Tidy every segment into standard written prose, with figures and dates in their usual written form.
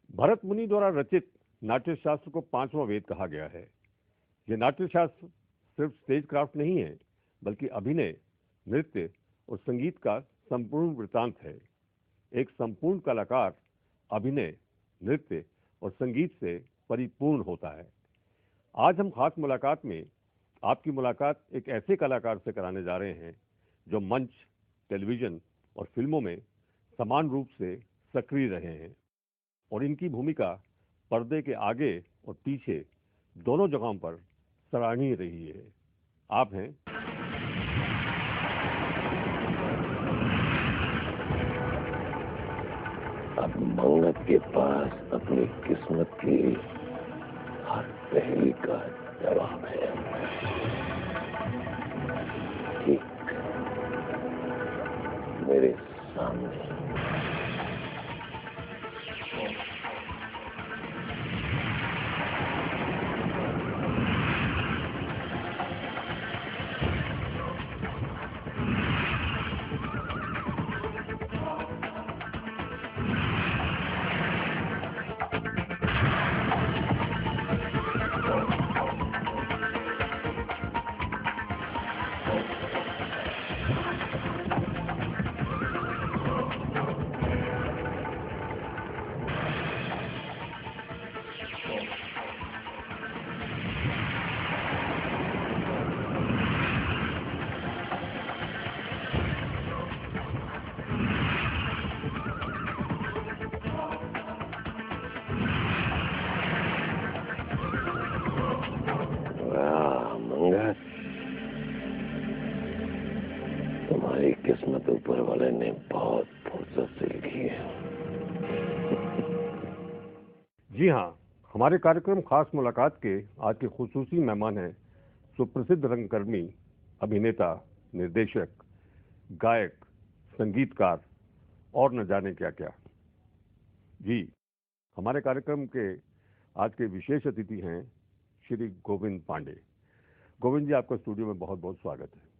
भरत मुनि द्वारा रचित नाट्य शास्त्र को पांचवां वेद कहा गया है। यह नाट्य शास्त्र सिर्फ स्टेज क्राफ्ट नहीं है, बल्कि अभिनय, नृत्य और संगीत का संपूर्ण वृत्तांत है। एक संपूर्ण कलाकार अभिनय, नृत्य और संगीत से परिपूर्ण होता है। आज हम खास मुलाकात में आपकी मुलाकात एक ऐसे कलाकार से कराने जा रहे हैं जो मंच, टेलीविजन और फिल्मों में समान रूप से सक्रिय रहे हैं और इनकी भूमिका पर्दे के आगे और पीछे दोनों जगहों पर सराहनीय रही है। आप हैं अब मंगत के पास अपनी किस्मत की हर पहेली का जवाब है। ठीक मेरे सामने। तुम्हारी किस्मत ऊपर वाले ने बहुत फुर्सत से लिखी है। जी हाँ, हमारे कार्यक्रम खास मुलाकात के आज के खुसूसी मेहमान हैं सुप्रसिद्ध रंगकर्मी, अभिनेता, निर्देशक, गायक, संगीतकार और न जाने क्या क्या। जी, हमारे कार्यक्रम के आज के विशेष अतिथि हैं श्री गोविंद पांडे। गोविंद जी, आपका स्टूडियो में बहुत बहुत स्वागत है।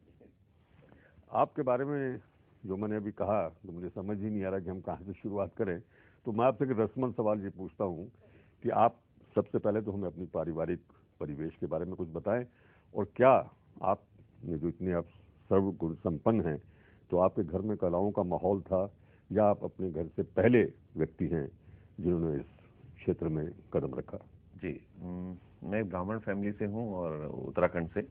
आपके बारे में जो मैंने अभी कहा तो मुझे समझ ही नहीं आ रहा कि हम कहाँ से शुरुआत करें, तो मैं आपसे एक रस्मन सवाल ये पूछता हूँ कि आप सबसे पहले तो हमें अपनी पारिवारिक परिवेश के बारे में कुछ बताएं, और क्या आप जो इतने आप सर्वगुण संपन्न हैं, तो आपके घर में कलाओं का माहौल था या आप अपने घर से पहले व्यक्ति हैं जिन्होंने इस क्षेत्र में कदम रखा? जी, मैं ब्राह्मण फैमिली से हूँ और उत्तराखंड से,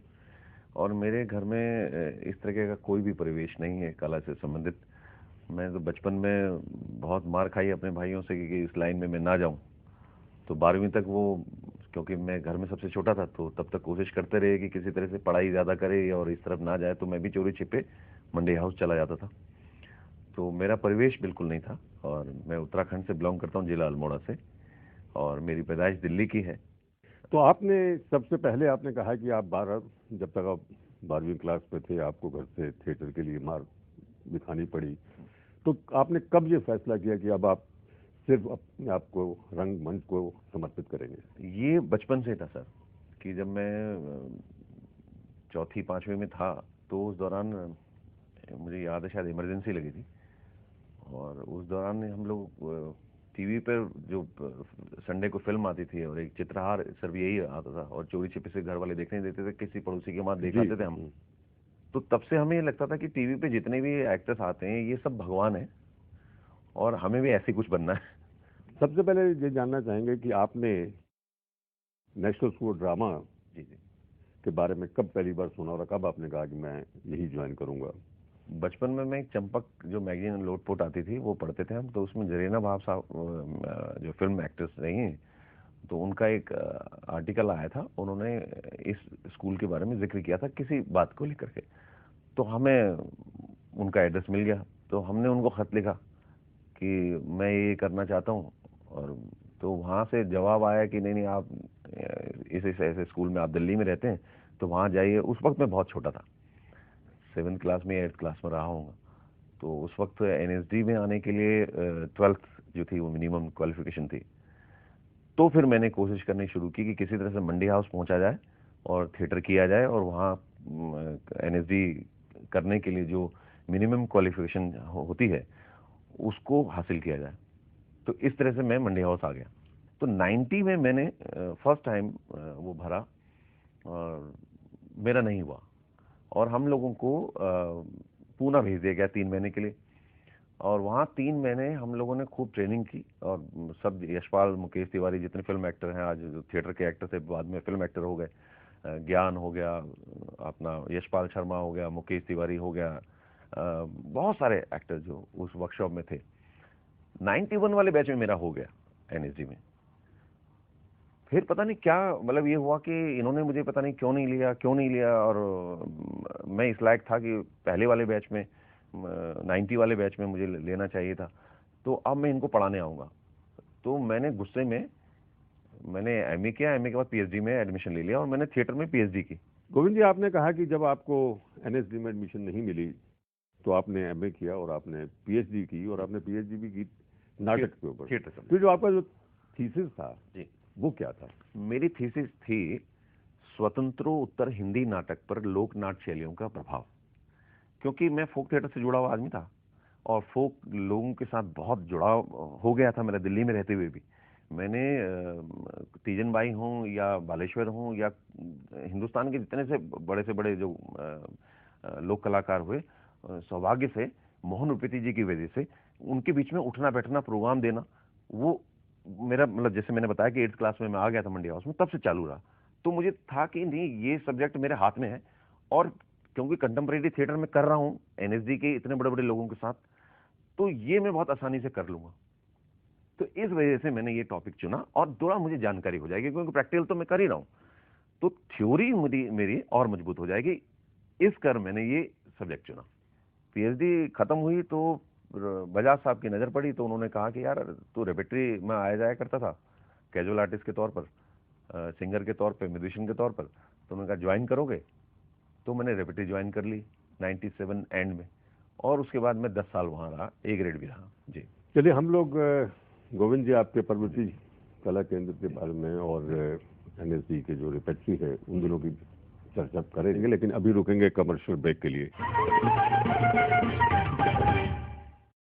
और मेरे घर में इस तरह का कोई भी परिवेश नहीं है कला से संबंधित। मैं तो बचपन में बहुत मार खाई अपने भाइयों से कि इस लाइन में मैं ना जाऊं। तो 12वीं तक वो, क्योंकि मैं घर में सबसे छोटा था, तो तब तक कोशिश करते रहे कि किसी तरह से पढ़ाई ज़्यादा करे और इस तरफ ना जाए, तो मैं भी चोरी छिपे मंडी हाउस चला जाता था। तो मेरा परिवेश बिल्कुल नहीं था, और मैं उत्तराखंड से बिलोंग करता हूँ, जिला अल्मोड़ा से, और मेरी पैदाइश दिल्ली की है। तो आपने सबसे पहले आपने कहा कि आप जब तक आप 12वीं क्लास में थे, आपको घर से थिएटर के लिए मार दिखानी पड़ी, तो आपने कब ये फैसला किया कि अब आप सिर्फ अपने आप को रंगमंच को समर्पित करेंगे? ये बचपन से था सर, कि जब मैं चौथी पांचवी में था, तो उस दौरान मुझे याद है शायद इमरजेंसी लगी थी, और उस दौरान हम लोग टीवी पर जो संडे को फिल्म आती थी, और एक चित्रहार सर भी यही आता था, और चोरी छिपे से घर वाले देखने देते थे, किसी पड़ोसी के वहां दिखाते थे हम। तो तब से हमें ये लगता था कि टीवी पे जितने भी एक्टर्स आते हैं ये सब भगवान है, और हमें भी ऐसे कुछ बनना है। सबसे पहले ये जानना चाहेंगे कि आपने नेशनल स्कूल ऑफ ड्रामा जी के बारे में कब पहली बार सुना, और कब आपने कहा कि मैं यही ज्वाइन करूंगा? बचपन में मैं चंपक जो मैगजीन लोटपोट आती थी वो पढ़ते थे हम, तो उसमें जरीना भाव साहब जो फिल्म एक्ट्रेस रही हैं, तो उनका एक आर्टिकल आया था, उन्होंने इस स्कूल के बारे में जिक्र किया था किसी बात को लेकर के। तो हमें उनका एड्रेस मिल गया, तो हमने उनको खत लिखा कि मैं ये करना चाहता हूँ, और तो वहाँ से जवाब आया कि नहीं नहीं, आप इस ऐसे स्कूल में, आप दिल्ली में रहते हैं तो वहाँ जाइए। उस वक्त मैं बहुत छोटा था, 7th क्लास में 8th क्लास में रहा हूँगा। तो उस वक्त NSD में आने के लिए 12th जो थी वो मिनिमम क्वालिफिकेशन थी। तो फिर मैंने कोशिश करनी शुरू की कि किसी तरह से मंडी हाउस पहुंचा जाए और थिएटर किया जाए, और वहाँ NSD करने के लिए जो मिनिमम क्वालिफिकेशन होती है उसको हासिल किया जाए। तो इस तरह से मैं मंडी हाउस आ गया। तो 90 में मैंने फर्स्ट टाइम वो भरा और मेरा नहीं हुआ, और हम लोगों को पूना भेज दिया गया 3 महीने के लिए। और वहाँ 3 महीने हम लोगों ने खूब ट्रेनिंग की, और सब यशपाल, मुकेश तिवारी, जितने फिल्म एक्टर हैं आज, जो थिएटर के एक्टर थे बाद में फिल्म एक्टर हो गए, ज्ञान हो गया, अपना यशपाल शर्मा हो गया, मुकेश तिवारी हो गया, बहुत सारे एक्टर जो उस वर्कशॉप में थे। 91 वाले बैच में मेरा हो गया एनएसडी में। फिर पता नहीं क्या मतलब ये हुआ कि इन्होंने मुझे पता नहीं क्यों नहीं लिया, और मैं इस लायक था कि पहले वाले बैच में 90 वाले बैच में मुझे लेना चाहिए था। तो अब मैं इनको पढ़ाने आऊँगा। तो मैंने गुस्से में मैंने एमए किया, एमए के बाद पीएचडी में एडमिशन ले लिया, और मैंने थिएटर में पीएचडी की। गोविंद जी, आपने कहा कि जब आपको एनएसडी में एडमिशन नहीं मिली तो आपने एमए किया और आपने पीएचडी की, और आपने पीएचडी भी की नाटक के ऊपर। थिएटर का। तो जो आपका जो थीसिस था जी, वो क्या था? मेरी थीसिस थी स्वतंत्रोत्तर हिंदी नाटक पर लोक नाट्य शैलियों का प्रभाव। क्योंकि मैं फोक थिएटर से जुड़ा हुआ आदमी था, और फोक लोगों के साथ बहुत जुड़ाव हो गया था मेरा दिल्ली में रहते हुए भी। मैंने तीजन बाई हूँ या बालेश्वर हूँ या हिंदुस्तान के जितने से बड़े जो लोक कलाकार हुए, सौभाग्य से मोहन उपेती जी की वजह से उनके बीच में उठना बैठना, प्रोग्राम देना, वो मेरा मतलब जैसे मैंने बताया कि 8th क्लास में मैं आ गया था मंडी हाउस में, तब से चालू रहा। तो मुझे था कि नहीं, ये सब्जेक्ट मेरे हाथ में है, और क्योंकि कंटेम्प्रेरी थिएटर में कर रहा हूँ एनएसडी के इतने बड़े बड़े लोगों के साथ, तो ये मैं बहुत आसानी से कर लूंगा। तो इस वजह से मैंने ये टॉपिक चुना, और थोड़ा मुझे जानकारी हो जाएगी, क्योंकि प्रैक्टिकल तो मैं कर ही रहा हूँ, तो थ्योरी मेरी और मजबूत हो जाएगी। इस कर मैंने ये सब्जेक्ट चुना। पीएचडी खत्म हुई तो बजाज साहब की नज़र पड़ी, तो उन्होंने कहा कि यार तू रेपेट्री में आया जाया करता था कैजुअल आर्टिस्ट के तौर पर, सिंगर के तौर पर, म्यूजिशियन के तौर पर, तो उन्होंने कहा ज्वाइन करोगे? तो मैंने रेपेट्री ज्वाइन कर ली 97 एंड में, और उसके बाद मैं 10 साल वहाँ रहा, ए ग्रेड भी रहा। जी, चलिए हम लोग गोविंद जी आपके पर्वती कला केंद्र के बारे में और एनएसडी के जो रेपेट्री है उन दोनों की चर्चा करेंगे, लेकिन अभी रुकेंगे कमर्शियल ब्रेक के लिए।